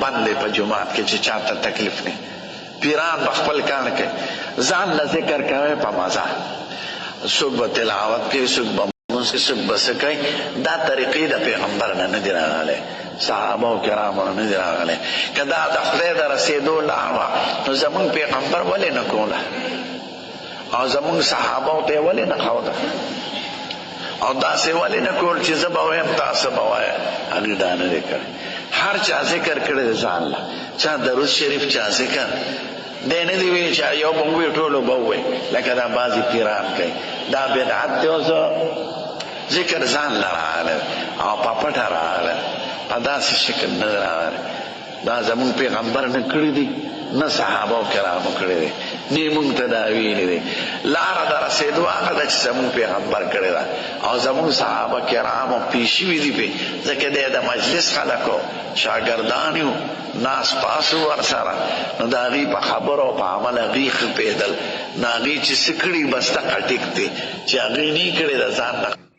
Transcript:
بند په جماعت کې چې چاته تکلیف نه پیران خپل کار کوي ځان له ذکر کوي په مزه څوک به تلاوت کوي څوک به څوک بس کوي دا طریقې د پیغمبر نه دي راغلي صحابه او کرامو نه دي راغلي کدا د خدای د رسیدو لاره نو زمون پیغمبر ولې نه کوله او زمون صحابه ته ولې نه خوده او داسې ولې نه کول چې زه به وایم تاسو به وایه هغې دا نه دی کړی هر چا ذکر کړی دی ځان له چا درود شریف چا ذکر دی نه دی ویلي چې یو به ووایي ټولو به ووایي لکه دا بعضې پیران کوي دا بدعت دی اوس ذکر ځان له راغلی او په پټه راغلی په داسې شکل نه دی راغلی دا زمونږ پیغمبر نه کړي دي نه صحابه او کرامو کړي دي نه مونږ ته دا ویلي دي لاره د رسېدو هغه ده چې زمونږ پیغمبر کړې ده او زمونږ صحابه کرامو پېښ شوي دي پې ځکه دی د مجلس خلکو شاګردان یو ناس پاس ورسره نو د هغې په خبرو او په عمل هغې ښه پوهېدل نو هغې چې څه کړي بس دغه ټیک دی چې هغې نه یې کړې د ځان نه